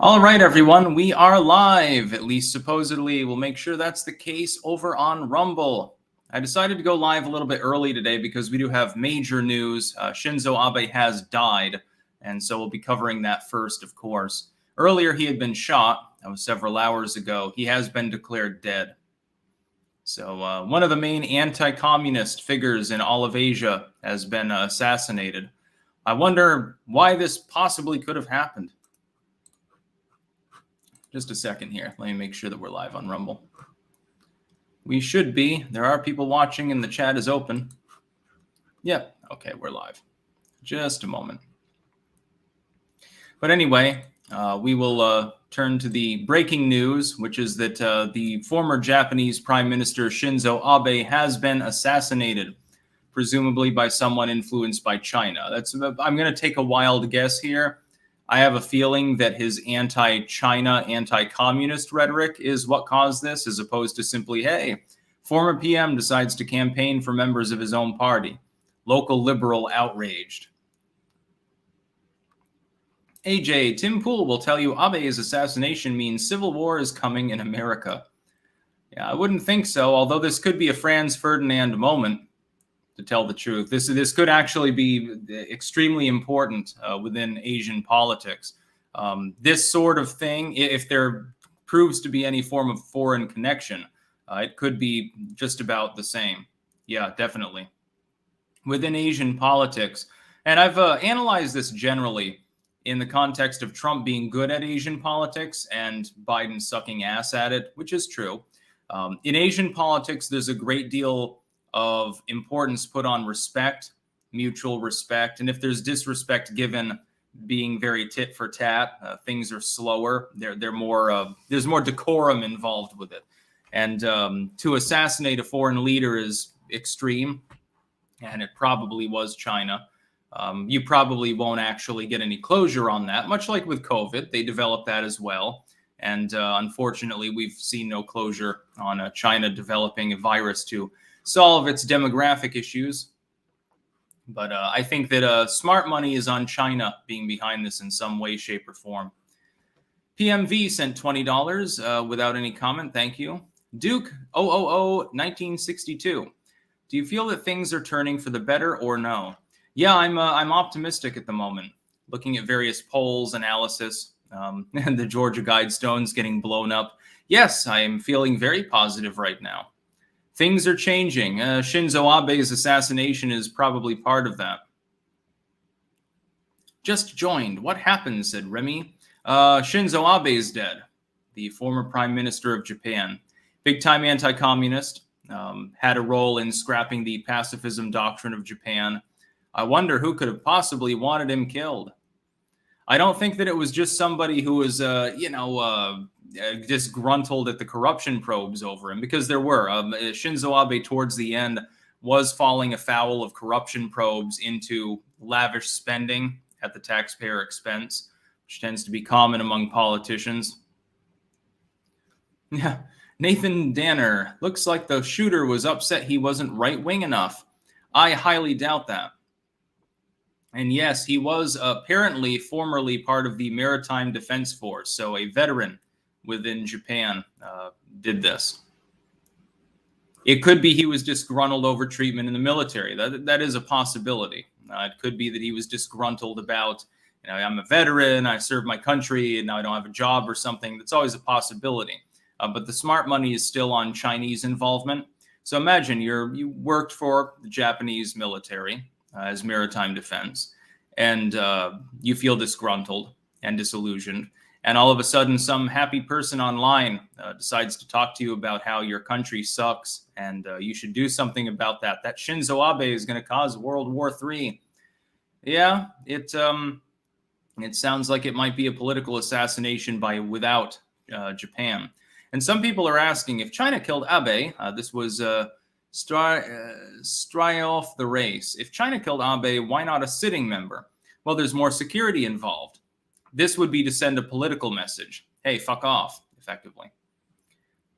All right, everyone, we are live, at least supposedly. We'll make sure that's the case over on Rumble. I decided to go live a little bit early today because we do have major news. Shinzo Abe has died, and so we'll be covering that first, of course. Earlier, he had been shot. That was several hours ago. He has been declared dead. So one of the main anti-communist figures in all of Asia has been assassinated. I wonder why this possibly could have happened. Just a second here. Let me make sure that we're live on Rumble. We should be. There are people watching and the chat is open. Yep. Okay, we're live. Just a moment. But anyway, we will turn to the breaking news, which is that the former Japanese Prime Minister Shinzo Abe has been assassinated, presumably by someone influenced by China. I'm going to take a wild guess here. I have a feeling that his anti-China, anti-communist rhetoric is what caused this, as opposed to simply, hey, former PM decides to campaign for members of his own party. Local liberal outraged. AJ, Tim Pool will tell you Abe's assassination means civil war is coming in America. Yeah, I wouldn't think so, although this could be a Franz Ferdinand moment. To tell the truth, this could actually be extremely important within Asian politics. This sort of thing, if there proves to be any form of foreign connection, it could be just about the same. Yeah, definitely. Within Asian politics, and I've analyzed this generally in the context of Trump being good at Asian politics and Biden sucking ass at it, which is true. In Asian politics, there's a great deal of importance put on respect, mutual respect. And if there's disrespect given, being very tit for tat, things are slower. They're more, there's more decorum involved with it. And to assassinate a foreign leader is extreme. And it probably was China. You probably won't actually get any closure on that, much like with COVID. They developed that as well. And unfortunately, we've seen no closure on China developing a virus to solve its demographic issues. But I think that smart money is on China being behind this in some way, shape, or form. PMV sent $20 without any comment. Thank you. Duke 1962. Do you feel that things are turning for the better or no? Yeah, I'm optimistic at the moment. Looking at various polls, analysis, and the Georgia Guidestones getting blown up. Yes, I am feeling very positive right now. Things are changing. Shinzo Abe's assassination is probably part of that. Just joined. What happened, said Remy. Shinzo Abe is dead. The former prime minister of Japan. Big-time anti-communist. Had a role in scrapping the pacifism doctrine of Japan. I wonder who could have possibly wanted him killed. I don't think that it was just somebody who was, disgruntled at the corruption probes over him, because there were. Shinzo Abe towards the end was falling afoul of corruption probes into lavish spending at the taxpayer expense, which tends to be common among politicians. Yeah, Nathan Danner, looks like the shooter was upset he wasn't right-wing enough. I highly doubt that. And yes, he was apparently formerly part of the Maritime Defense Force, so a veteran within Japan did this. It could be he was disgruntled over treatment in the military. That is a possibility. It could be that he was disgruntled about, I'm a veteran, I served my country, and now I don't have a job or something. That's always a possibility. But the smart money is still on Chinese involvement. So imagine you worked for the Japanese military as maritime defense, and you feel disgruntled and disillusioned. And all of a sudden, some happy person online decides to talk to you about how your country sucks and you should do something about that. That Shinzo Abe is going to cause World War III. Yeah, it sounds like it might be a political assassination without Japan. And some people are asking, if China killed Abe, this was off the race. If China killed Abe, why not a sitting member? Well, there's more security involved. This would be to send a political message. Hey, fuck off, effectively.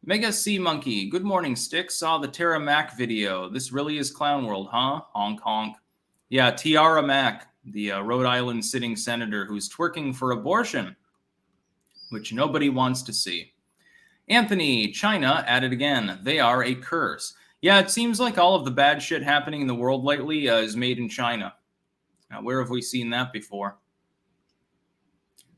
Mega Sea Monkey, good morning, Sticks. Saw the Tara Mac video. This really is Clown World, huh? Honk, honk. Yeah, Tiara Mac, the Rhode Island sitting senator who's twerking for abortion. which nobody wants to see. Anthony, China at it again. They are a curse. Yeah, it seems like all of the bad shit happening in the world lately is made in China. Now, where have we seen that before?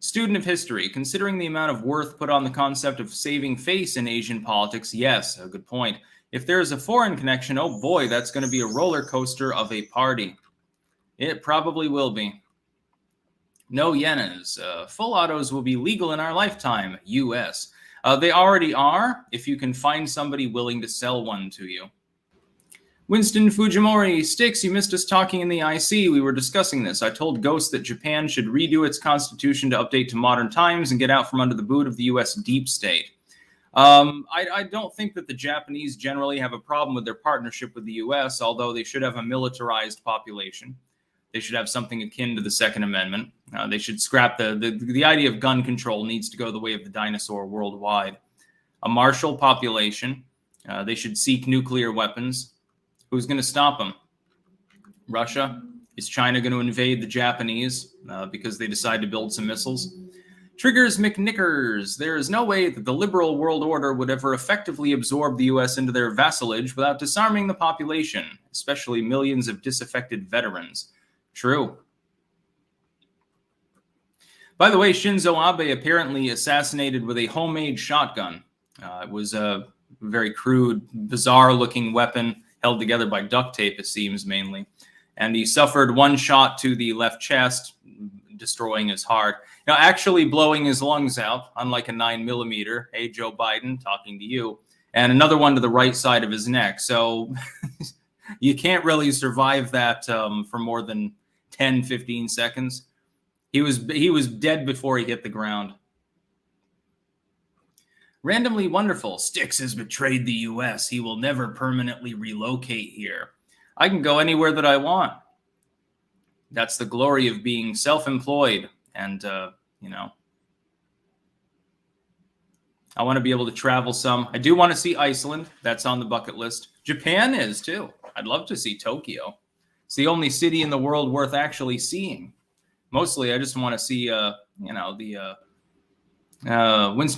Student of history, considering the amount of worth put on the concept of saving face in Asian politics, yes, a good point. If there is a foreign connection, oh boy, that's going to be a roller coaster of a party. It probably will be. No yenas. Full autos will be legal in our lifetime, U.S. They already are, if you can find somebody willing to sell one to you. Winston Fujimori, Sticks, you missed us talking in the IC. We were discussing this. I told Ghost that Japan should redo its constitution to update to modern times and get out from under the boot of the U.S. deep state. I don't think that the Japanese generally have a problem with their partnership with the U.S., although they should have a militarized population. They should have something akin to the Second Amendment. They should scrap the idea of gun control needs to go the way of the dinosaur worldwide. A martial population. They should seek nuclear weapons. Who's going to stop them? Russia? Is China going to invade the Japanese because they decide to build some missiles? Triggers McNickers. There is no way that the liberal world order would ever effectively absorb the U.S. into their vassalage without disarming the population, especially millions of disaffected veterans. True. By the way, Shinzo Abe apparently assassinated with a homemade shotgun. It was a very crude, bizarre-looking weapon held together by duct tape, it seems, mainly. And he suffered one shot to the left chest, destroying his heart. Now, actually blowing his lungs out, unlike a 9mm. Hey, Joe Biden, talking to you. And another one to the right side of his neck. So you can't really survive that for more than 10, 15 seconds. He was dead before he hit the ground. Randomly Wonderful. Sticks has betrayed the U.S. He will never permanently relocate here. I can go anywhere that I want. That's the glory of being self-employed. And, I want to be able to travel some. I do want to see Iceland. That's on the bucket list. Japan is, too. I'd love to see Tokyo. It's the only city in the world worth actually seeing. Mostly, I just want to see, Winston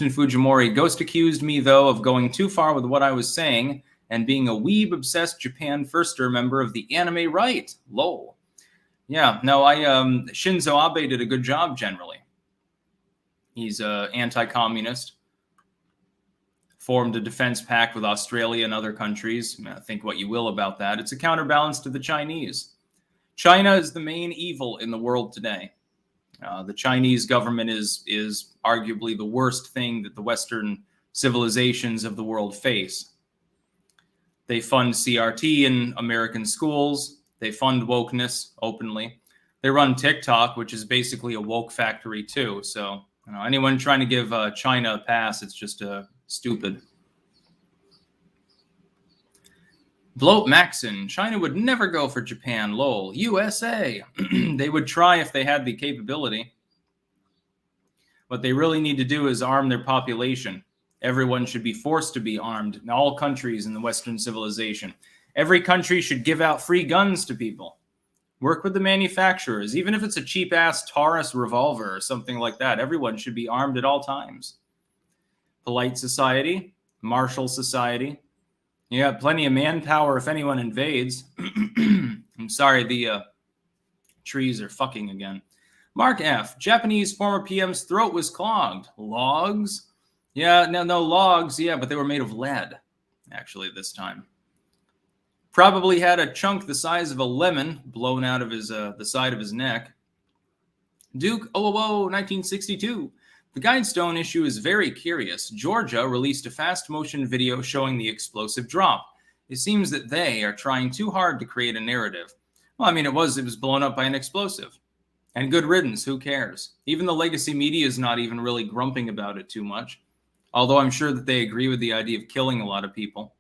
Fujimori. Ghost accused me, though, of going too far with what I was saying and being a weeb-obsessed Japan firster member of the anime right. Lol. Yeah, no, Shinzo Abe did a good job, generally. He's anti-communist. Formed a defense pact with Australia and other countries. Think what you will about that. It's a counterbalance to the Chinese. China is the main evil in the world today. The Chinese government is arguably the worst thing that the Western civilizations of the world face. They fund CRT in American schools. They fund wokeness openly. They run TikTok, which is basically a woke factory too. So anyone trying to give China a pass, it's just stupid. Bloat Maxon. China would never go for Japan. Lol. USA. They would try if they had the capability. What they really need to do is arm their population. Everyone should be forced to be armed in all countries in the Western civilization. Every country should give out free guns to people. Work with the manufacturers. Even if it's a cheap-ass Taurus revolver or something like that, everyone should be armed at all times. Polite society. Martial society. You got plenty of manpower if anyone invades. I'm sorry, the trees are fucking again. Mark F. Japanese former PM's throat was clogged. Logs? Yeah, no logs. Yeah, but they were made of lead, actually, this time. Probably had a chunk the size of a lemon blown out of his the side of his neck. Duke 1962. The Guidestone issue is very curious. Georgia released a fast motion video showing the explosive drop. It seems that they are trying too hard to create a narrative. Well, I mean, it was blown up by an explosive. And good riddance, who cares? Even the legacy media is not even really grumping about it too much. Although I'm sure that they agree with the idea of killing a lot of people.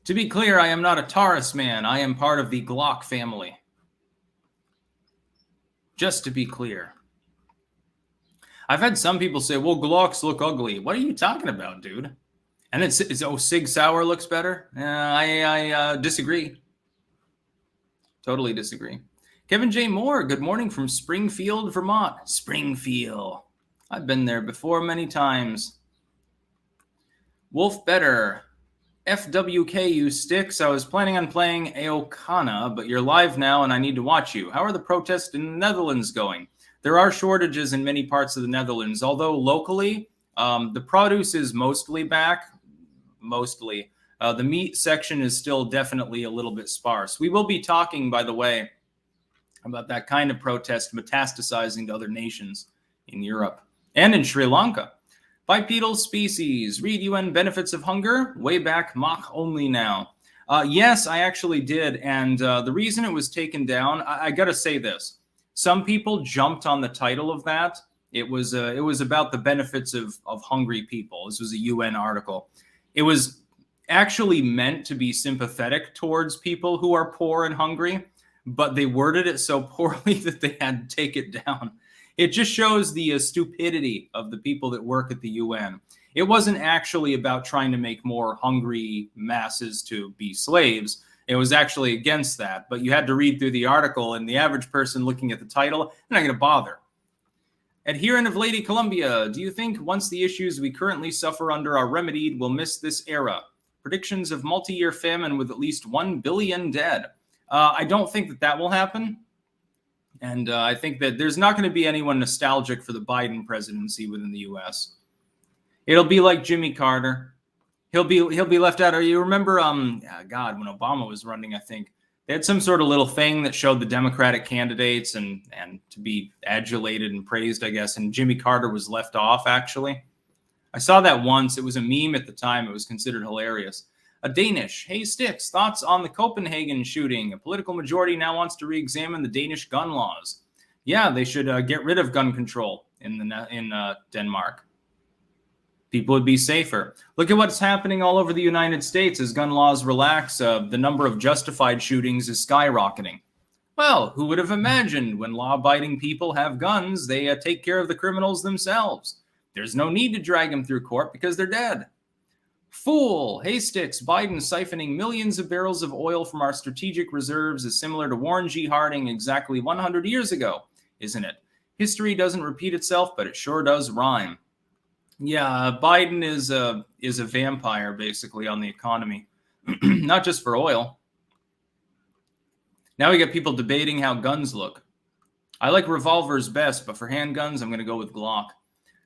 To be clear, I am not a Taurus man. I am part of the Glock family. Just to be clear. I've had some people say, well, Glocks look ugly. What are you talking about, dude? And it's Sig Sauer looks better? I disagree. Totally disagree. Kevin J. Moore, good morning from Springfield, Vermont. Springfield. I've been there before many times. Wolf Better. FWKU Sticks. I was planning on playing Aokana, but you're live now and I need to watch you. How are the protests in the Netherlands going? There are shortages in many parts of the Netherlands, although locally, the produce is mostly back. Mostly. The meat section is still definitely a little bit sparse. We will be talking, by the way, about that kind of protest metastasizing to other nations in Europe and in Sri Lanka. Bipedal species, read UN benefits of hunger, way back, Mach only now. Yes, I actually did, and the reason it was taken down, I gotta say this. Some people jumped on the title of that. It was about the benefits of hungry people. This was a UN article. It was actually meant to be sympathetic towards people who are poor and hungry, but they worded it so poorly that they had to take it down. It just shows the stupidity of the people that work at the UN. It wasn't actually about trying to make more hungry masses to be slaves. It was actually against that. But you had to read through the article, and the average person looking at the title, they're not going to bother. Adherent of Lady Columbia, do you think once the issues we currently suffer under are remedied, we'll miss this era? Predictions of multi-year famine with at least 1 billion dead. I don't think that will happen. And I think that there's not going to be anyone nostalgic for the Biden presidency within the U.S. It'll be like Jimmy Carter. He'll be left out. Or you remember, God, when Obama was running, I think they had some sort of little thing that showed the Democratic candidates and to be adulated and praised, I guess. And Jimmy Carter was left off, actually. I saw that once. It was a meme at the time. It was considered hilarious. A Danish. Hey, Sticks, thoughts on the Copenhagen shooting? A political majority now wants to re-examine the Danish gun laws. Yeah, they should get rid of gun control in Denmark. People would be safer. Look at what's happening all over the United States as gun laws relax. The number of justified shootings is skyrocketing. Well, who would have imagined when law-abiding people have guns, they take care of the criminals themselves. There's no need to drag them through court because they're dead. Fool! Hey, Sticks, Biden siphoning millions of barrels of oil from our strategic reserves is similar to Warren G. Harding exactly 100 years ago, isn't it? History doesn't repeat itself, but it sure does rhyme. Yeah, Biden is a vampire, basically, on the economy. Not just for oil. Now we got people debating how guns look. I like revolvers best, but for handguns, I'm going to go with Glock.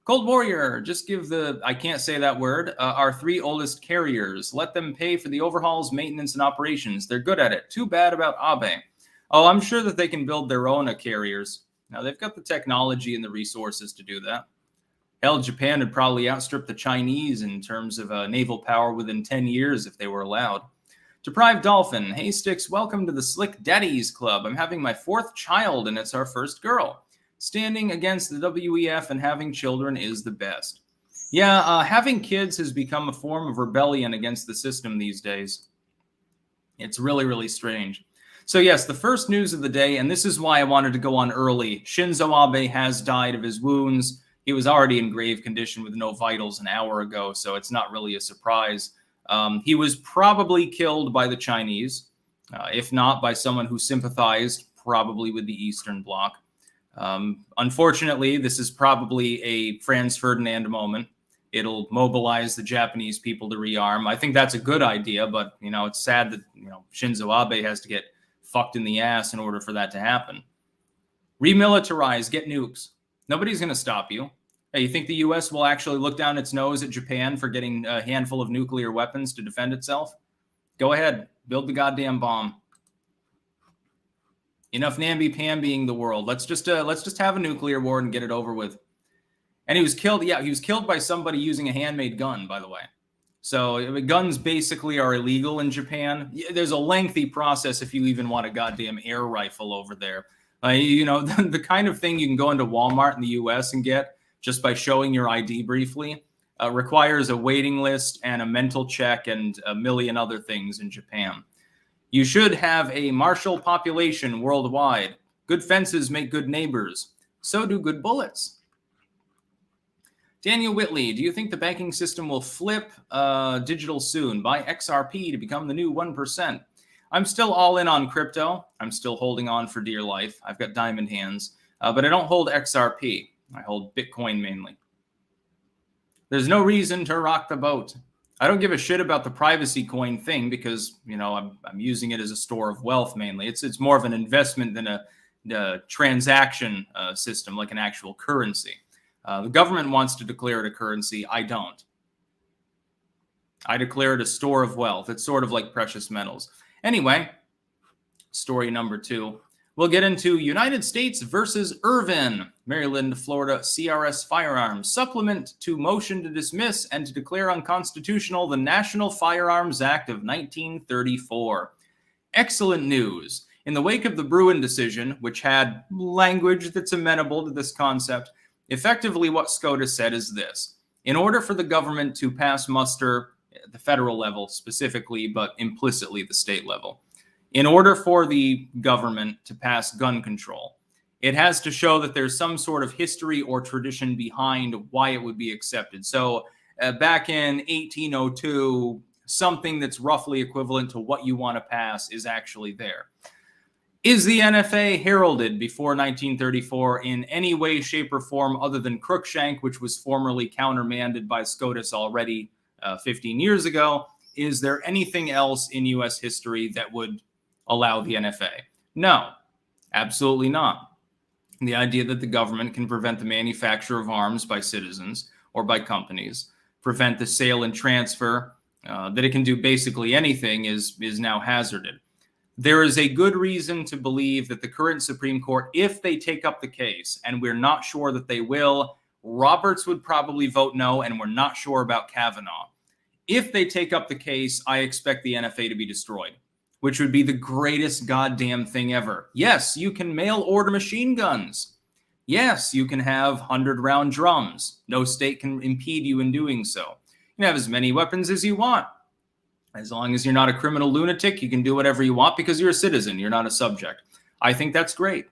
Cold Warrior, just give I can't say that word, our 3 oldest carriers. Let them pay for the overhauls, maintenance, and operations. They're good at it. Too bad about Abe. Oh, I'm sure that they can build their own carriers. Now, they've got the technology and the resources to do that. Hell, Japan would probably outstrip the Chinese in terms of naval power within 10 years if they were allowed. Deprived Dolphin, hey, Sticks, welcome to the Slick Daddies Club. I'm having my 4th child, and it's our first girl. Standing against the WEF and having children is the best. Yeah, having kids has become a form of rebellion against the system these days. It's really, really strange. So yes, the first news of the day, and this is why I wanted to go on early. Shinzo Abe has died of his wounds. He was already in grave condition with no vitals an hour ago, so it's not really a surprise. He was probably killed by the Chinese, if not by someone who sympathized probably with the Eastern Bloc. Unfortunately, this is probably a Franz Ferdinand moment. It'll mobilize the Japanese people to rearm. I think that's a good idea, but, it's sad that, Shinzo Abe has to get fucked in the ass in order for that to happen. Remilitarize, get nukes. Nobody's going to stop you. Hey, you think the U.S. will actually look down its nose at Japan for getting a handful of nuclear weapons to defend itself? Go ahead, build the goddamn bomb. Enough namby-pambying the world. Let's just have a nuclear war and get it over with. And he was killed. Yeah, he was killed by somebody using a handmade gun, by the way. So guns basically are illegal in Japan. There's a lengthy process if you even want a goddamn air rifle over there. The kind of thing you can go into Walmart in the U.S. and get just by showing your ID briefly requires a waiting list and a mental check and a million other things in Japan. You should have a martial population worldwide. Good fences make good neighbors. So do good bullets. Daniel Whitley, do you think the banking system will flip digital soon? Buy XRP to become the new 1%. I'm still all in on crypto. I'm still holding on for dear life. I've got diamond hands, but I don't hold XRP. I hold Bitcoin mainly. There's no reason to rock the boat. I don't give a shit about the privacy coin thing because, I'm using it as a store of wealth mainly. It's more of an investment than a transaction system, like an actual currency. The government wants to declare it a currency. I don't. I declare it a store of wealth. It's sort of like precious metals. Anyway, story number 2. We'll get into United States versus Irvin, Maryland, Florida, CRS Firearms, supplement to motion to dismiss and to declare unconstitutional the National Firearms Act of 1934. Excellent news. In the wake of the Bruin decision, which had language that's amenable to this concept, effectively what SCOTUS said is this. In order for the government to pass muster at the federal level specifically, but implicitly the state level, in order for the government to pass gun control, it has to show that there's some sort of history or tradition behind why it would be accepted. So back in 1802, something that's roughly equivalent to what you want to pass is actually there. Is the NFA heralded before 1934 in any way, shape, or form other than Crookshank, which was formerly countermanded by SCOTUS already 15 years ago? Is there anything else in U.S. history that would allow the NFA? No, absolutely not. The idea that the government can prevent the manufacture of arms by citizens or by companies, prevent the sale and transfer, that it can do basically anything is now hazarded. There is a good reason to believe that the current Supreme Court, if they take up the case, and we're not sure that they will, Roberts would probably vote no, and we're not sure about Kavanaugh. If they take up the case, I expect the NFA to be destroyed, which would be the greatest goddamn thing ever. Yes, you can mail order machine guns. Yes, you can have 100-round drums. No state can impede you in doing so. You can have as many weapons as you want. As long as you're not a criminal lunatic, you can do whatever you want because you're a citizen. You're not a subject. I think that's great.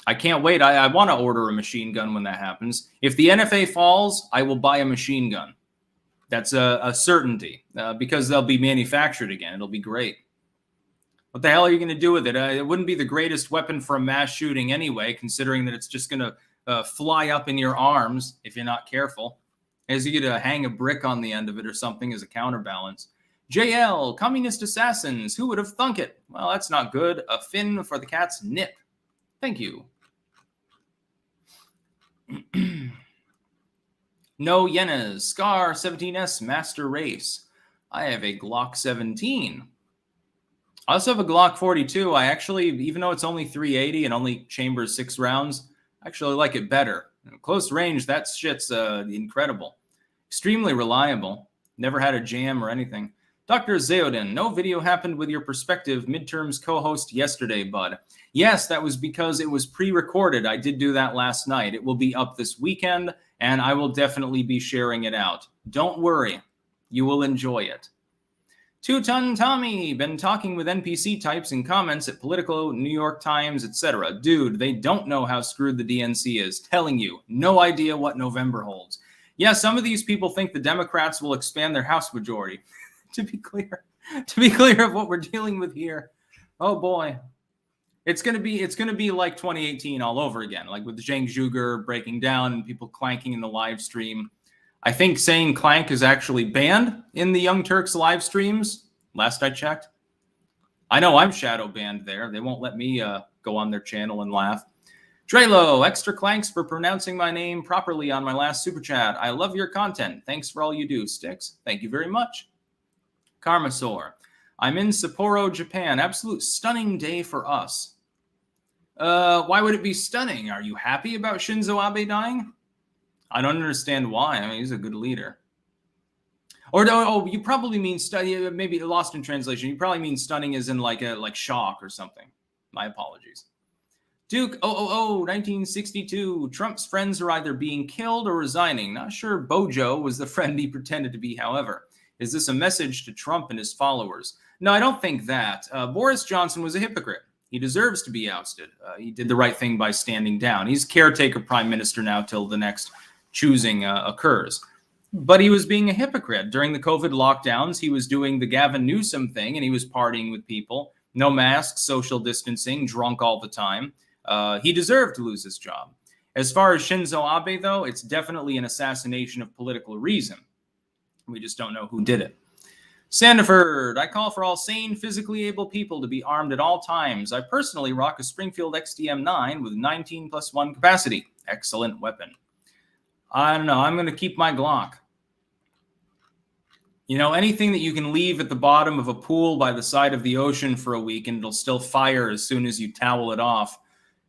I can't wait. I want to order a machine gun when that happens. If the NFA falls, I will buy a machine gun. That's a certainty because they'll be manufactured again. It'll be great. What the hell are you going to do with it? It wouldn't be the greatest weapon for a mass shooting anyway, considering that it's just going to fly up in your arms if you're not careful. As you get to hang a brick on the end of it or something as a counterbalance. JL, communist assassins, who would have thunk it? Well, that's not good. A fin for the cat's nip. Thank you. No Yenas, Scar 17S, Master Race. I have a Glock 17. I also have a Glock 42. I actually, even though it's only 380 and only chambers 6 rounds, I actually like it better. Close range, that shit's incredible. Extremely reliable. Never had a jam or anything. Dr. Zeodin, no video happened with your Perspective midterms co-host yesterday, bud. Yes, that was because it was pre-recorded. I did do that last night. It will be up this weekend, and I will definitely be sharing it out. Don't worry. You will enjoy it. Two-Ton Tommy, been talking with NPC types in comments at Politico, New York Times, etc. Dude, they don't know how screwed the DNC is. Telling you, no idea what November holds. Yeah, some of these people think the Democrats will expand their House majority. To be clear of what we're dealing with here. Oh boy. It's gonna be like 2018 all over again, like with Zhang Zhuger breaking down and people clanking in the live stream. I think saying clank is actually banned in the Young Turks live streams, last I checked. I know I'm shadow banned there. They won't let me go on their channel and laugh. Drelo, extra clanks for pronouncing my name properly on my last super chat. I love your content. Thanks for all you do, Sticks. Thank you very much. Karmasaur, I'm in Sapporo, Japan. Absolute stunning day for us. Why would it be stunning? Are you happy about Shinzo Abe dying? I don't understand why. I mean, he's a good leader. Or you probably mean maybe lost in translation. You probably mean stunning as in like shock or something. My apologies. Duke 1962. Trump's friends are either being killed or resigning. Not sure Bojo was the friend he pretended to be, however. Is this a message to Trump and his followers? No, I don't think that. Boris Johnson was a hypocrite. He deserves to be ousted. He did the right thing by standing down. He's caretaker prime minister now till the next choosing occurs. But he was being a hypocrite. During the COVID lockdowns, he was doing the Gavin Newsom thing, and he was partying with people. No masks, social distancing, drunk all the time. He deserved to lose his job. As far as Shinzo Abe, though, it's definitely an assassination of political reason. We just don't know who did it. Sandiford, I call for all sane, physically able people to be armed at all times. I personally rock a Springfield XDM-9 with 19+1 capacity. Excellent weapon. I don't know. I'm going to keep my Glock. You know, anything that you can leave at the bottom of a pool by the side of the ocean for a week and it'll still fire as soon as you towel it off.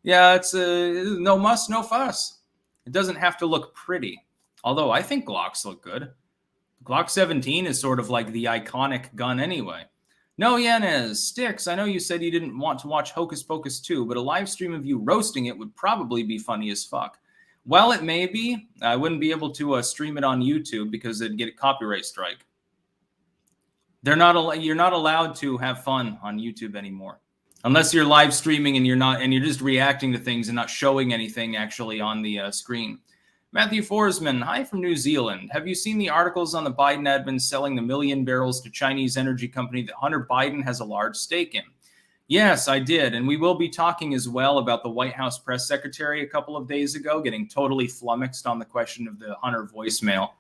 Yeah, it's no muss, no fuss. It doesn't have to look pretty. Although I think Glocks look good. Glock 17 is sort of like the iconic gun anyway. No, Yanez, Sticks, I know you said you didn't want to watch Hocus Pocus 2, but a live stream of you roasting it would probably be funny as fuck. Well, it may be. I wouldn't be able to stream it on YouTube because it'd get a copyright strike. You're not allowed to have fun on YouTube anymore. Unless you're live streaming and you're just reacting to things and not showing anything actually on the screen. Matthew Forsman, hi from New Zealand. Have you seen the articles on the Biden admin selling the 1 million barrels to Chinese energy company that Hunter Biden has a large stake in? Yes, I did. And we will be talking as well about the White House press secretary a couple of days ago getting totally flummoxed on the question of the Hunter voicemail.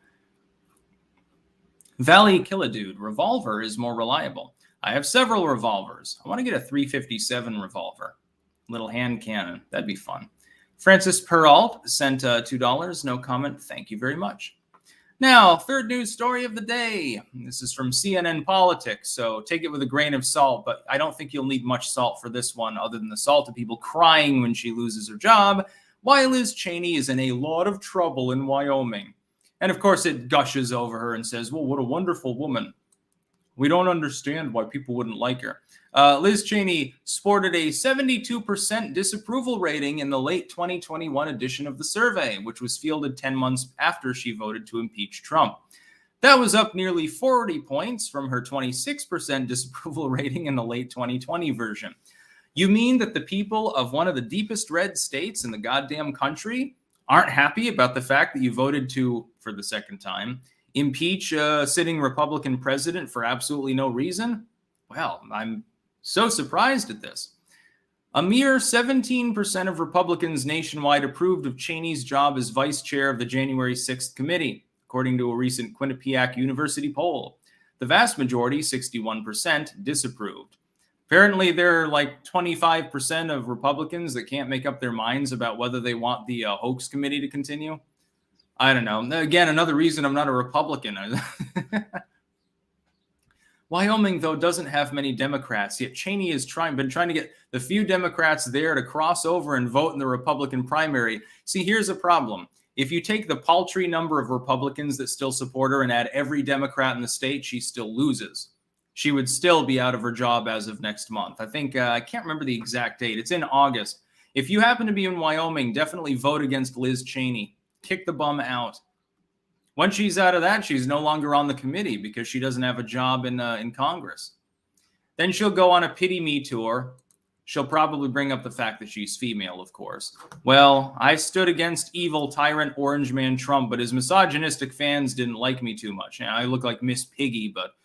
Valley Killadude, revolver is more reliable. I have several revolvers. I want to get a 357 revolver. Little hand cannon. That'd be fun. Francis Peralt sent $2. No comment. Thank you very much. Now, third news story of the day. This is from CNN Politics, so take it with a grain of salt, but I don't think you'll need much salt for this one other than the salt of people crying when she loses her job, why Liz Cheney is in a lot of trouble in Wyoming. And of course, it gushes over her and says, well, what a wonderful woman. We don't understand why people wouldn't like her. Liz Cheney sported a 72% disapproval rating in the late 2021 edition of the survey, which was fielded 10 months after she voted to impeach Trump. That was up nearly 40 points from her 26% disapproval rating in the late 2020 version. You mean that the people of one of the deepest red states in the goddamn country aren't happy about the fact that you voted to, for the second time, impeach a sitting Republican president for absolutely no reason? Well, I'm so surprised at this. A mere 17% of Republicans nationwide approved of Cheney's job as vice chair of the January 6th committee, according to a recent Quinnipiac University poll. The vast majority, 61%, disapproved. Apparently, there are like 25% of Republicans that can't make up their minds about whether they want the hoax committee to continue. I don't know. Again, another reason I'm not a Republican. Wyoming, though, doesn't have many Democrats, yet Cheney has been trying to get the few Democrats there to cross over and vote in the Republican primary. See, here's a problem. If you take the paltry number of Republicans that still support her and add every Democrat in the state, she still loses. She would still be out of her job as of next month. I think, I can't remember the exact date. It's in August. If you happen to be in Wyoming, definitely vote against Liz Cheney. Kick the bum out. Once she's out of that, she's no longer on the committee because she doesn't have a job in Congress. Then she'll go on a pity me tour. She'll probably bring up the fact that she's female, of course. Well, I stood against evil tyrant Orange Man Trump, but his misogynistic fans didn't like me too much. I look like Miss Piggy, but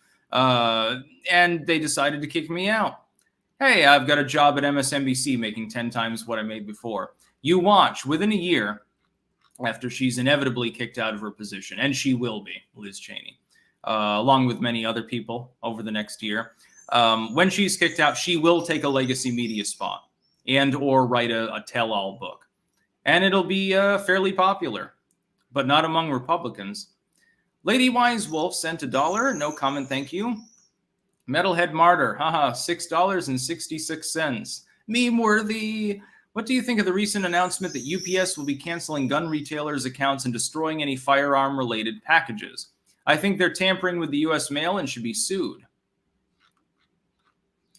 and they decided to kick me out. Hey, I've got a job at MSNBC making 10 times what I made before. You watch, within a year, after she's inevitably kicked out of her position, and she will be, Liz Cheney, along with many other people over the next year. When she's kicked out, she will take a legacy media spot and or write a tell-all book. And it'll be fairly popular, but not among Republicans. Lady Wise Wolf sent $1. No comment, thank you. Metalhead Martyr, haha, $6.66. Meme worthy. What do you think of the recent announcement that UPS will be canceling gun retailers' accounts and destroying any firearm-related packages? I think they're tampering with the U.S. mail and should be sued.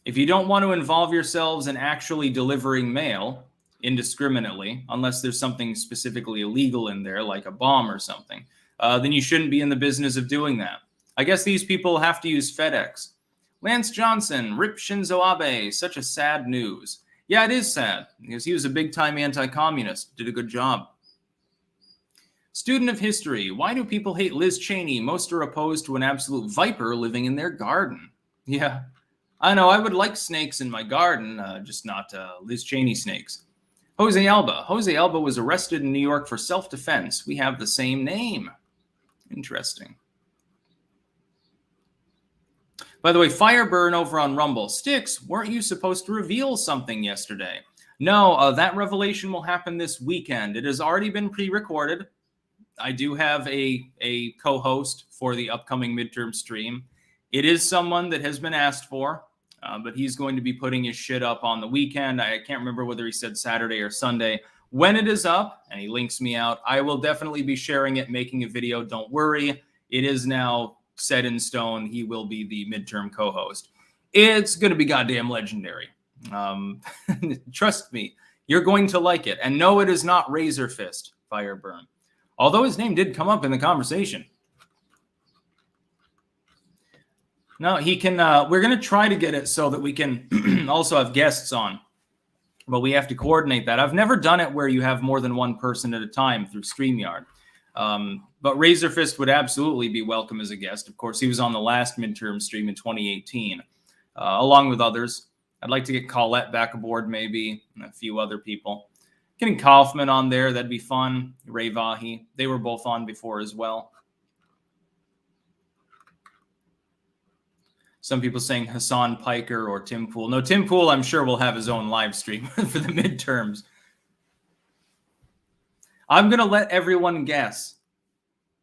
If you don't want to involve yourselves in actually delivering mail indiscriminately, unless there's something specifically illegal in there, like a bomb or something, then you shouldn't be in the business of doing that. I guess these people have to use FedEx. Lance Johnson, rip Shinzo Abe, such a sad news. Yeah, it is sad, because he was a big-time anti-communist, did a good job. Student of history, why do people hate Liz Cheney? Most are opposed to an absolute viper living in their garden. Yeah, I know I would like snakes in my garden, just not Liz Cheney snakes. Jose Alba. Jose Alba was arrested in New York for self-defense. We have the same name. Interesting. By the way, Fireburn over on Rumble. Sticks, weren't you supposed to reveal something yesterday? No, that revelation will happen this weekend. It has already been pre-recorded. I do have a co-host for the upcoming midterm stream. It is someone that has been asked for, but he's going to be putting his shit up on the weekend. I can't remember whether he said Saturday or Sunday. When it is up, and he links me out, I will definitely be sharing it, making a video. Don't worry. It is now set in stone. He will be the midterm co-host. It's going to be goddamn legendary. Trust me, you're going to like it. And no, it is not Razor Fist Fireburn, although his name did come up in the conversation. No, he can. We're going to try to get it so that we can also have guests on, but we have to coordinate that. I've never done it where you have more than one person at a time through StreamYard. But Razor Fist would absolutely be welcome as a guest. Of course, he was on the last midterm stream in 2018, along with others. I'd like to get Colette back aboard, maybe, and a few other people. Getting Kaufman on there, that'd be fun. Ray Vahi, they were both on before as well. Some people saying Hassan Piker or Tim Pool. No, Tim Pool, I'm sure, will have his own live stream for the midterms. I'm going to let everyone guess.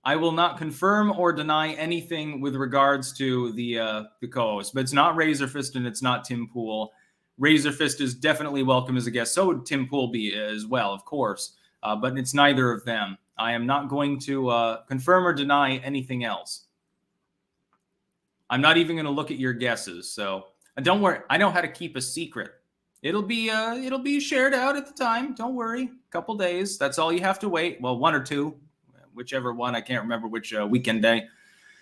I will not confirm or deny anything with regards to the co-host, but it's not Razor Fist and it's not Tim Pool. Razor Fist is definitely welcome as a guest. So would Tim Pool be as well, of course, but it's neither of them. I am not going to confirm or deny anything else. I'm not even going to look at your guesses. So don't worry. I know how to keep a secret. It'll be shared out at the time. Don't worry. A couple days. That's all you have to wait. Well, one or two. Whichever one, I can't remember which weekend day.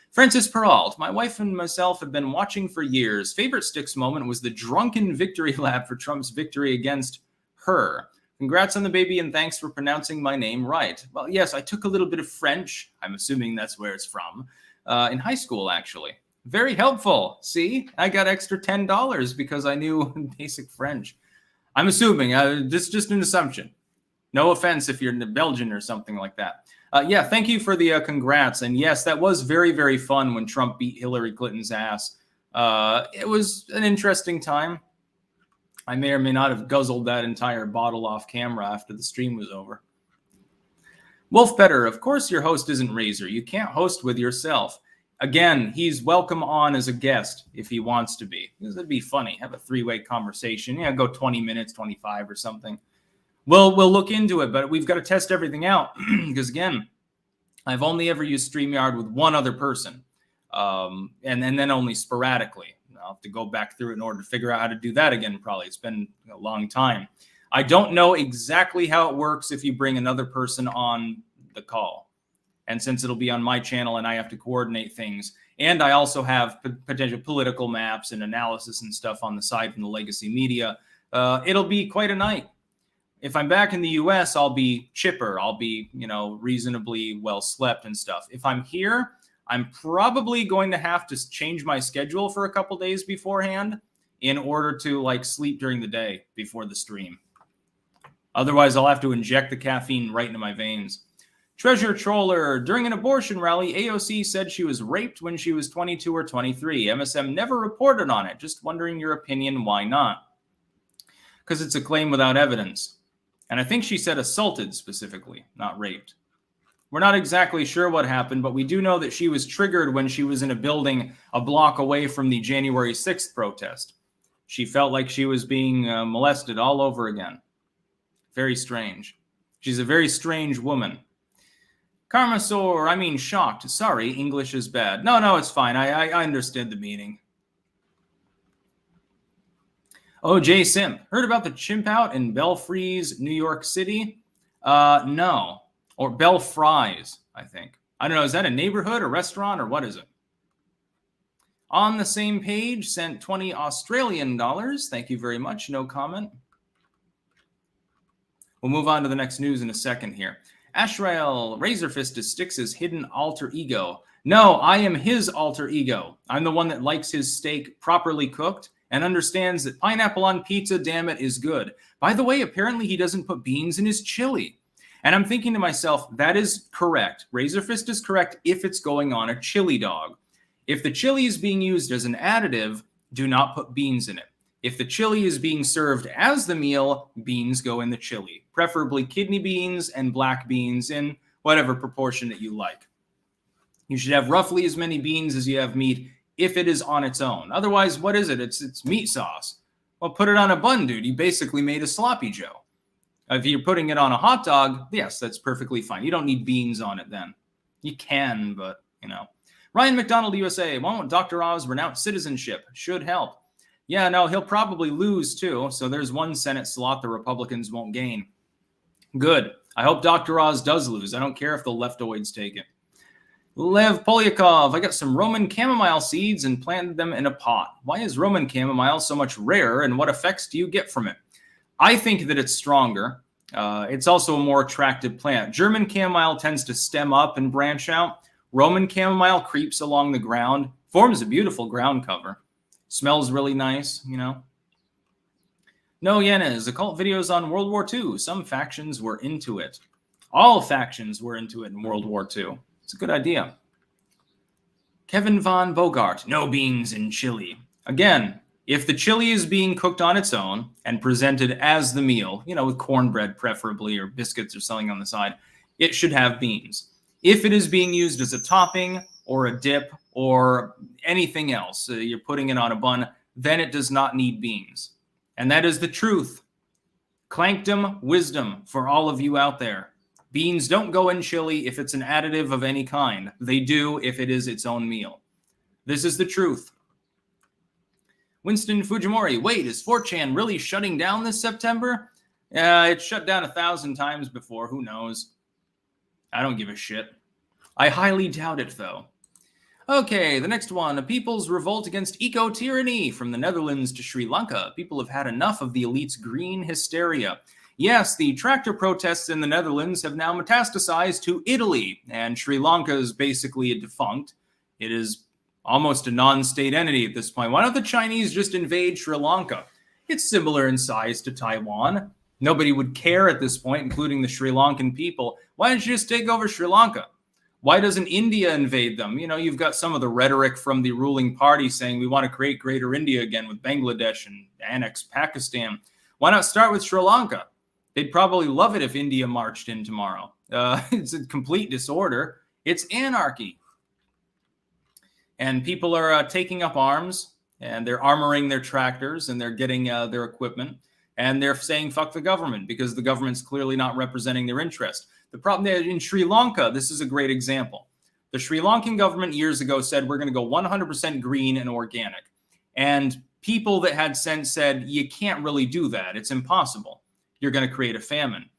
Francis Peralt, my wife and myself have been watching for years. Favorite Sticks moment was the drunken victory lap for Trump's victory against her. Congrats on the baby and thanks for pronouncing my name right. Well, yes, I took a little bit of French. I'm assuming that's where it's from. In high school, actually. Very helpful. See, I got extra $10 because I knew basic French. I'm assuming. This is just an assumption. No offense if you're in Belgian or something like that. Yeah, thank you for the congrats. And yes, that was very, very fun when Trump beat Hillary Clinton's ass. It was an interesting time. I may or may not have guzzled that entire bottle off camera after the stream was over. Wolf Better, of course your host isn't Razor. You can't host with yourself. Again, he's welcome on as a guest if he wants to be. It'd be funny. Have a three-way conversation. Yeah, go 20 minutes, 25 or something. We'll look into it, but we've got to test everything out because, again, I've only ever used StreamYard with one other person, and then only sporadically. I'll have to go back through it in order to figure out how to do that again, probably. It's been a long time. I don't know exactly how it works if you bring another person on the call. And since it'll be on my channel and I have to coordinate things, and I also have potential political maps and analysis and stuff on the side from the legacy media, it'll be quite a night. If I'm back in the US, I'll be chipper. I'll be, reasonably well slept and stuff. If I'm here, I'm probably going to have to change my schedule for a couple days beforehand in order to sleep during the day before the stream. Otherwise, I'll have to inject the caffeine right into my veins. Treasure Troller, during an abortion rally, AOC said she was raped when she was 22 or 23. MSM never reported on it. Just wondering your opinion, why not? Because it's a claim without evidence. And I think she said assaulted specifically, not raped. We're not exactly sure what happened, but we do know that she was triggered when she was in a building a block away from the January 6th protest. She felt like she was being molested all over again. Very strange. She's a very strange woman. Karmasaur, shocked. Sorry, English is bad. No, it's fine. I understood the meaning. Oh, Jay Sim. Heard about the chimp out in Belfries, New York City? No. Or Belfries, I think. I don't know. Is that a neighborhood, a restaurant, or what is it? On the same page, sent 20 Australian dollars. Thank you very much. No comment. We'll move on to the next news in a second here. Ashrael, Razorfist is Styx's hidden alter ego. No, I am his alter ego. I'm the one that likes his steak properly cooked and understands that pineapple on pizza, damn it, is good. By the way, apparently he doesn't put beans in his chili. And I'm thinking to myself, that is correct. Razorfist is correct if it's going on a chili dog. If the chili is being used as an additive, do not put beans in it. If the chili is being served as the meal, beans go in the chili. Preferably kidney beans and black beans in whatever proportion that you like. You should have roughly as many beans as you have meat if it is on its own. Otherwise, what is it? It's meat sauce. Well, put it on a bun, dude. You basically made a sloppy Joe. If you're putting it on a hot dog, yes, that's perfectly fine. You don't need beans on it then. You can, but, Ryan McDonald, USA. Won't Dr. Oz renounce citizenship? Should help. Yeah, no, he'll probably lose too. So there's one Senate slot the Republicans won't gain. Good. I hope Dr. Oz does lose. I don't care if the leftoids take it. Lev Polyakov, I got some Roman chamomile seeds and planted them in a pot. Why is Roman chamomile so much rarer, and what effects do you get from it? I think that it's stronger. It's also a more attractive plant. German chamomile tends to stem up and branch out. Roman chamomile creeps along the ground, forms a beautiful ground cover. Smells really nice, No Yenas, occult videos on World War II. Some factions were into it. All factions were into it in World War II. It's a good idea. Kevin Von Bogart, no beans in chili. Again, if the chili is being cooked on its own and presented as the meal, with cornbread preferably, or biscuits or something on the side, it should have beans. If it is being used as a topping or a dip or anything else, you're putting it on a bun, then it does not need beans. And that is the truth. Clankdom wisdom for all of you out there. Beans don't go in chili if it's an additive of any kind. They do if it is its own meal. This is the truth. Winston Fujimori, wait, is 4chan really shutting down this September? It's shut down 1,000 times before. Who knows? I don't give a shit. I highly doubt it, though. Okay, the next one. A people's revolt against eco-tyranny from the Netherlands to Sri Lanka. People have had enough of the elite's green hysteria. Yes, the tractor protests in the Netherlands have now metastasized to Italy, and Sri Lanka is basically a defunct. It is almost a non-state entity at this point. Why don't the Chinese just invade Sri Lanka? It's similar in size to Taiwan. Nobody would care at this point, including the Sri Lankan people. Why don't you just take over Sri Lanka? Why doesn't India invade them? You've got some of the rhetoric from the ruling party saying we want to create Greater India again with Bangladesh and annex Pakistan. Why not start with Sri Lanka? They'd probably love it if India marched in tomorrow. It's a complete disorder. It's anarchy. And people are taking up arms, and they're armoring their tractors, and they're getting their equipment, and they're saying fuck the government because the government's clearly not representing their interest. The problem in Sri Lanka, this is a great example. The Sri Lankan government years ago said we're going to go 100% green and organic. And people that had sense said, you can't really do that. It's impossible. You're going to create a famine.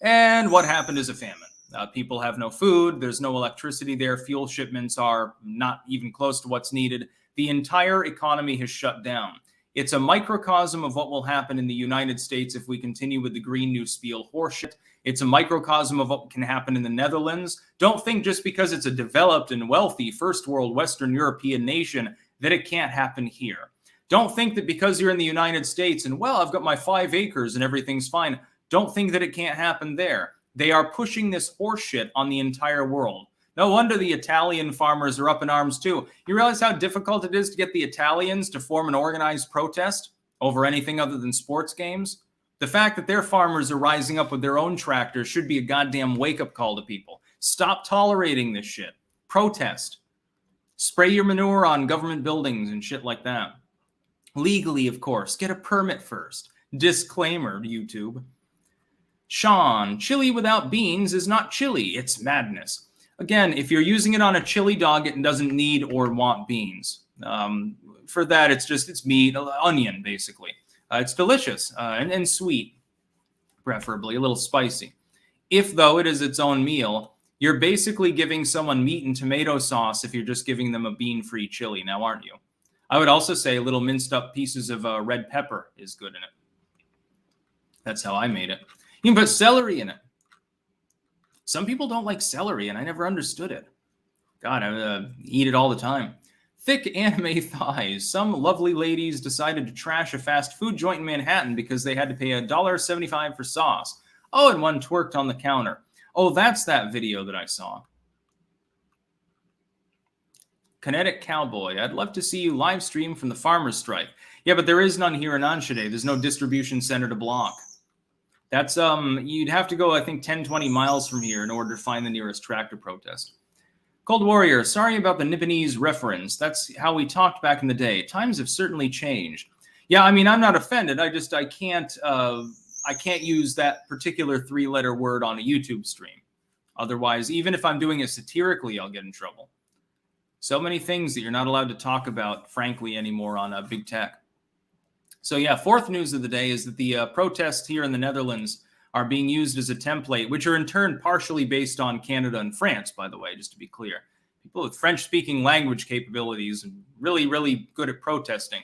And what happened is a famine. People have no food. There's no electricity there. Fuel shipments are not even close to what's needed. The entire economy has shut down. It's a microcosm of what will happen in the United States if we continue with the Green New Spiel horseshit. It's a microcosm of what can happen in the Netherlands. Don't think just because it's a developed and wealthy first world Western European nation that it can't happen here. Don't think that because you're in the United States and, well, I've got my 5 acres and everything's fine. Don't think that it can't happen there. They are pushing this horseshit on the entire world. No wonder the Italian farmers are up in arms too. You realize how difficult it is to get the Italians to form an organized protest over anything other than sports games? The fact that their farmers are rising up with their own tractors should be a goddamn wake-up call to people. Stop tolerating this shit. Protest. Spray your manure on government buildings and shit like that. Legally, of course. Get a permit first. Disclaimer, YouTube. Sean, chili without beans is not chili. It's madness. Again, if you're using it on a chili dog, it doesn't need or want beans. For that, it's meat, onion, basically. It's delicious and sweet, preferably, a little spicy. If, though, it is its own meal, you're basically giving someone meat and tomato sauce if you're just giving them a bean-free chili, now aren't you? I would also say little minced up pieces of red pepper is good in it. That's how I made it. You can put celery in it. Some people don't like celery, and I never understood it. God, I eat it all the time. Thick anime thighs. Some lovely ladies decided to trash a fast food joint in Manhattan because they had to pay $1.75 for sauce. Oh, and one twerked on the counter. Oh, that's that video that I saw. Kinetic Cowboy. I'd love to see you live stream from the farmer's strike. Yeah, but there is none here in Enschede. There's no distribution center to block. That's, you'd have to go, I think, 10, 20 miles from here in order to find the nearest tractor protest. Cold Warrior, sorry about the Nipponese reference. That's how we talked back in the day. Times have certainly changed. Yeah, I mean, I'm not offended. I can't use that particular 3-letter word on a YouTube stream. Otherwise, even if I'm doing it satirically, I'll get in trouble. So many things that you're not allowed to talk about, frankly, anymore on big tech. So yeah, fourth news of the day is that the protests here in the Netherlands are being used as a template, which are in turn partially based on Canada and France, by the way, just to be clear. People with French-speaking language capabilities and really, really good at protesting,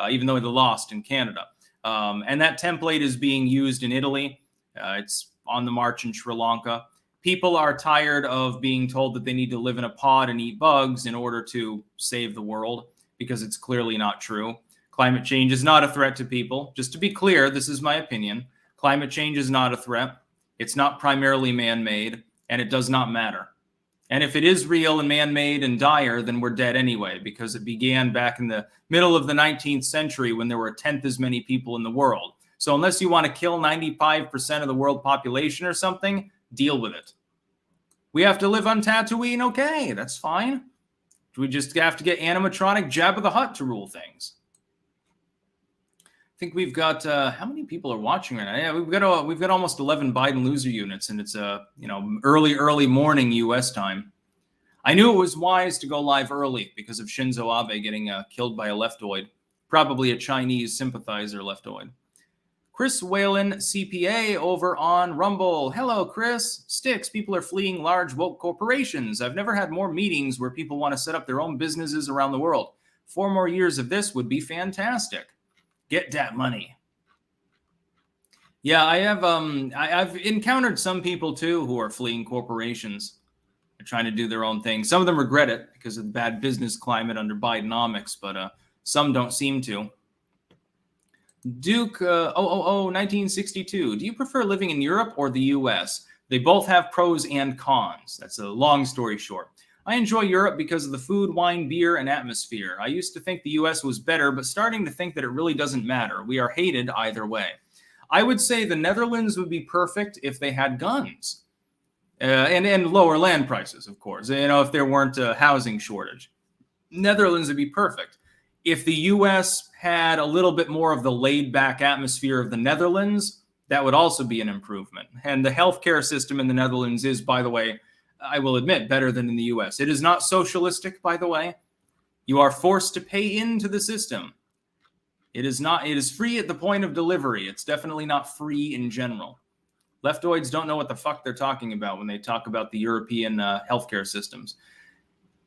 even though they lost in Canada. And that template is being used in Italy. It's on the march in Sri Lanka. People are tired of being told that they need to live in a pod and eat bugs in order to save the world, because it's clearly not true. Climate change is not a threat to people. Just to be clear, this is my opinion. Climate change is not a threat. It's not primarily man-made, and it does not matter. And if it is real and man-made and dire, then we're dead anyway, because it began back in the middle of the 19th century when there were a tenth as many people in the world. So unless you want to kill 95% of the world population or something, deal with it. We have to live on Tatooine? Okay, that's fine. We just have to get animatronic Jabba the Hutt to rule things. I think we've got how many people are watching right now? Yeah, we've got almost 11 Biden loser units, and it's early morning U.S. time. I knew it was wise to go live early because of Shinzo Abe getting killed by a leftoid, probably a Chinese sympathizer leftoid. Chris Whalen, CPA, over on Rumble. Hello, Chris. Sticks, people are fleeing large woke corporations. I've never had more meetings where people want to set up their own businesses around the world. 4 more years of this would be fantastic. Get that money. Yeah, I have. I've encountered some people too who are fleeing corporations. They're trying to do their own thing. Some of them regret it because of the bad business climate under Bidenomics, but some don't seem to. Duke 1962. Do you prefer living in Europe or the U.S.? They both have pros and cons. That's a long story short. I enjoy Europe because of the food, wine, beer, and atmosphere. I used to think the U.S. was better, but starting to think that it really doesn't matter. We are hated either way. I would say the Netherlands would be perfect if they had guns and lower land prices, of course. If there weren't a housing shortage. Netherlands would be perfect. If the U.S. had a little bit more of the laid-back atmosphere of the Netherlands, that would also be an improvement. And the healthcare system in the Netherlands is, by the way, I will admit, better than in the U.S. It is not socialistic, by the way. You are forced to pay into the system. It is not. It is free at the point of delivery. It's definitely not free in general. Leftoids don't know what the fuck they're talking about when they talk about the European healthcare systems.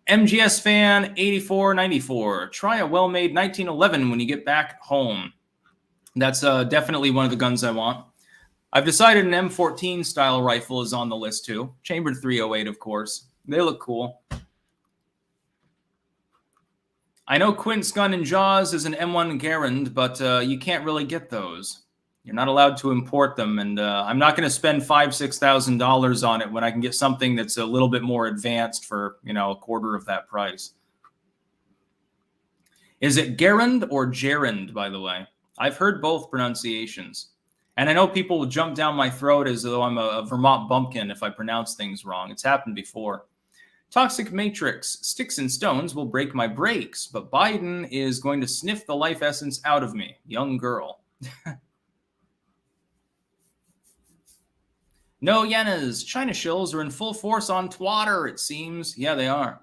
MGS fan 8494. Try a well-made 1911 when you get back home. That's definitely one of the guns I want. I've decided an M14 style rifle is on the list too. Chambered 308, of course. They look cool. I know Quint's gun in Jaws is an M1 Garand, but you can't really get those. You're not allowed to import them, and I'm not going to spend $5,000-$6,000 on it when I can get something that's a little bit more advanced for, a quarter of that price. Is it Garand or Gerund, by the way? I've heard both pronunciations. And I know people will jump down my throat as though I'm a Vermont bumpkin if I pronounce things wrong. It's happened before. Toxic Matrix. Sticks and stones will break my brakes, but Biden is going to sniff the life essence out of me. Young girl. No yenas. China shills are in full force on Twitter, it seems. Yeah, they are.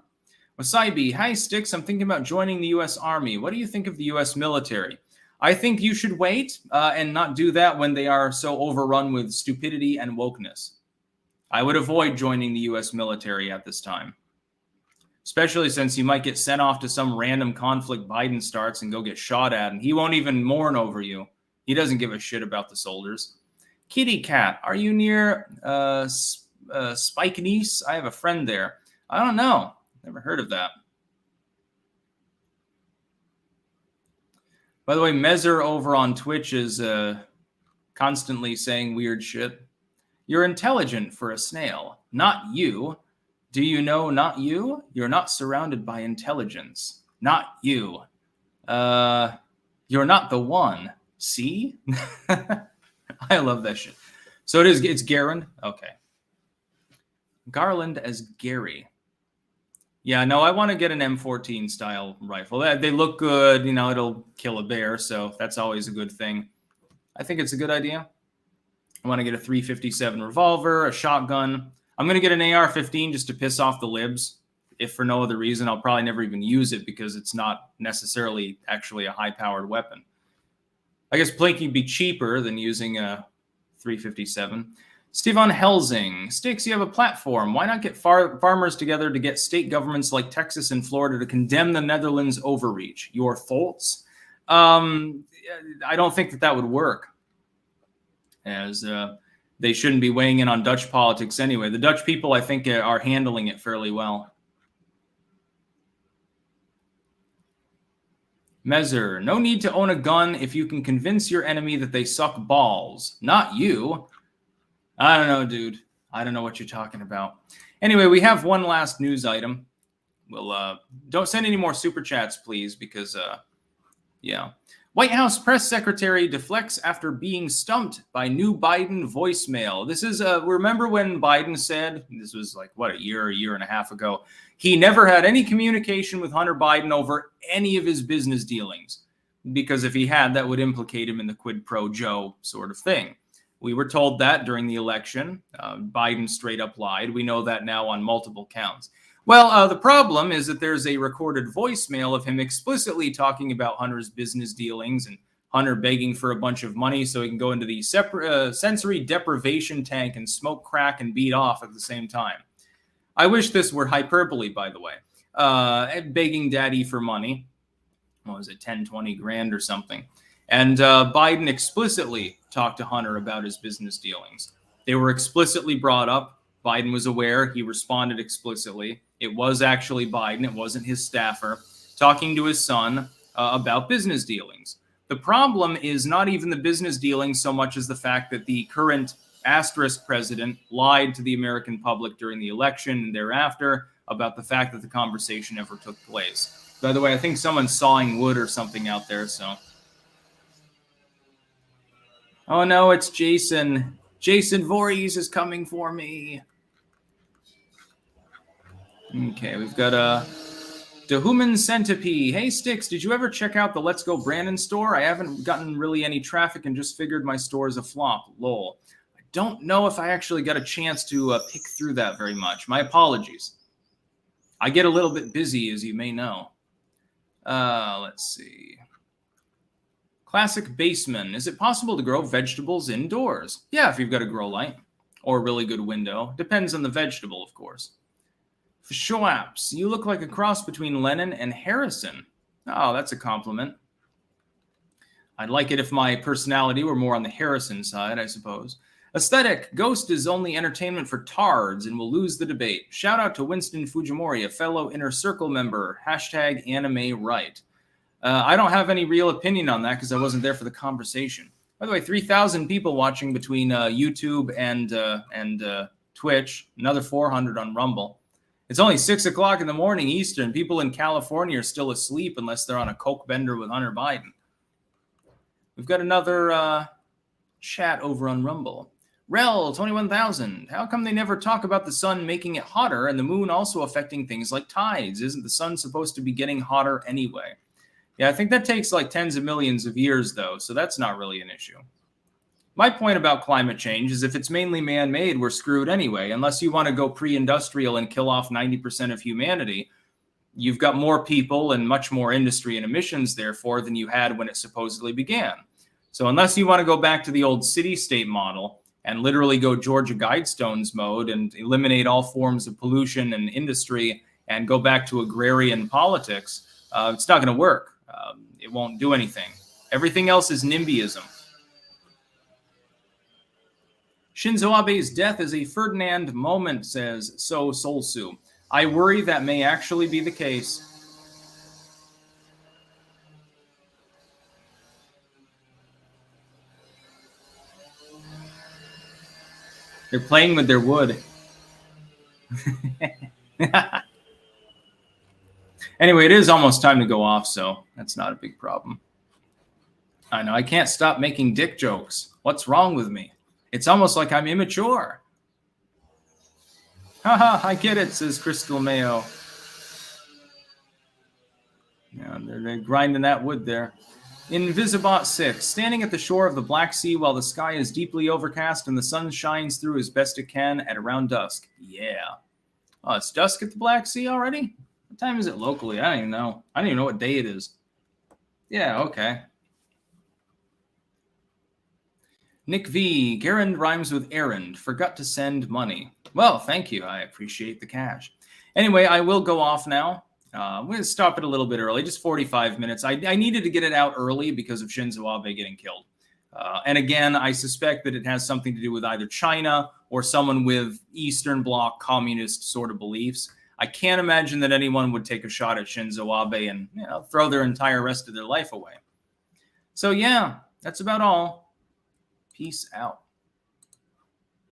Wasaibi. Hi, Sticks. I'm thinking about joining the U.S. Army. What do you think of the U.S. military? I think you should wait and not do that when they are so overrun with stupidity and wokeness. I would avoid joining the U.S. military at this time, especially since you might get sent off to some random conflict Biden starts and go get shot at, and he won't even mourn over you. He doesn't give a shit about the soldiers. Kitty Cat, are you near Spike Nice? I have a friend there. I don't know. Never heard of that. By the way, Mezer over on Twitch is constantly saying weird shit. You're intelligent for a snail. Not you. Do you know not you? You're not surrounded by intelligence. Not you. You're not the one. See? I love that shit. So it's Garand? Okay. Garland as Gary. Yeah, no, I want to get an M14 style rifle. They look good, it'll kill a bear, so that's always a good thing. I think it's a good idea. I want to get a 357 revolver, a shotgun. I'm going to get an AR-15 just to piss off the libs. If for no other reason, I'll probably never even use it because it's not necessarily actually a high-powered weapon. I guess Blinky would be cheaper than using a 357. Stefan Helsing. Sticks, you have a platform. Why not get farmers together to get state governments like Texas and Florida to condemn the Netherlands' overreach? Your faults? I don't think that would work, as they shouldn't be weighing in on Dutch politics anyway. The Dutch people, I think, are handling it fairly well. Mezer, no need to own a gun if you can convince your enemy that they suck balls. Not you. I don't know, dude. I don't know what you're talking about. Anyway, we have one last news item. We'll don't send any more super chats, please, because yeah. White House press secretary deflects after being stumped by new Biden voicemail. This is remember when Biden said, this was like a year and a half ago, he never had any communication with Hunter Biden over any of his business dealings, because if he had, that would implicate him in the quid pro Joe sort of thing. We were told that during the election. Biden straight up lied. We know that now on multiple counts. Well, the problem is that there's a recorded voicemail of him explicitly talking about Hunter's business dealings and Hunter begging for a bunch of money so he can go into the sensory deprivation tank and smoke crack and beat off at the same time. I wish this were hyperbole, by the way. Begging daddy for money. What was it, 10, 20 grand or something? And Biden explicitly talked to Hunter about his business dealings. They were explicitly brought up. Biden was aware. He responded explicitly. It was actually Biden. It wasn't his staffer talking to his son about business dealings. The problem is not even the business dealings so much as the fact that the current asterisk president lied to the American public during the election and thereafter about the fact that the conversation ever took place. By the way, I think someone's sawing wood or something out there, so. Oh no, it's Jason. Jason Voorhees is coming for me. Okay, we've got the Human Centipede. Hey, Sticks, did you ever check out the Let's Go Brandon store? I haven't gotten really any traffic and just figured my store is a flop. Lol. I don't know if I actually got a chance to pick through that very much. My apologies. I get a little bit busy, as you may know. Let's see. Classic Baseman. Is it possible to grow vegetables indoors? Yeah, if you've got a grow light or a really good window. Depends on the vegetable, of course. For Shoaps, you look like a cross between Lennon and Harrison. Oh, that's a compliment. I'd like it if my personality were more on the Harrison side, I suppose. Aesthetic, Ghost is only entertainment for tards and will lose the debate. Shout out to Winston Fujimori, a fellow Inner Circle member. #AnimeRight. I don't have any real opinion on that because I wasn't there for the conversation. By the way, 3,000 people watching between YouTube and Twitch, another 400 on Rumble. It's only 6 o'clock in the morning Eastern. People in California are still asleep unless they're on a coke bender with Hunter Biden. We've got another chat over on Rumble. Rel, 21,000. How come they never talk about the sun making it hotter and the moon also affecting things like tides? Isn't the sun supposed to be getting hotter anyway? Yeah, I think that takes like tens of millions of years, though, so that's not really an issue. My point about climate change is if it's mainly man-made, we're screwed anyway. Unless you want to go pre-industrial and kill off 90% of humanity, you've got more people and much more industry and emissions, therefore, than you had when it supposedly began. So unless you want to go back to the old city-state model and literally go Georgia Guidestones mode and eliminate all forms of pollution and industry and go back to agrarian politics, it's not going to work. It won't do anything. Everything else is NIMBYism. Shinzo Abe's death is a Ferdinand moment, says So Solsu. I worry that may actually be the case. They're playing with their wood. Anyway, it is almost time to go off, so that's not a big problem. I know, I can't stop making dick jokes. What's wrong with me? It's almost like I'm immature. Haha, I get it, says Crystal Mayo. Yeah, they're grinding that wood there. Invisibot 6, standing at the shore of the Black Sea while the sky is deeply overcast and the sun shines through as best it can at around dusk. Yeah. Oh, it's dusk at the Black Sea already? What time is it locally? I don't even know. I don't even know what day it is. Yeah, okay. Nick V, Garand rhymes with errand. Forgot to send money. Well, thank you. I appreciate the cash. Anyway, I will go off now. I'm going to stop it a little bit early, just 45 minutes. I needed to get it out early because of Shinzo Abe getting killed. And again, I suspect that it has something to do with either China or someone with Eastern Bloc communist sort of beliefs. I can't imagine that anyone would take a shot at Shinzo Abe and throw their entire rest of their life away. So yeah, that's about all. Peace out.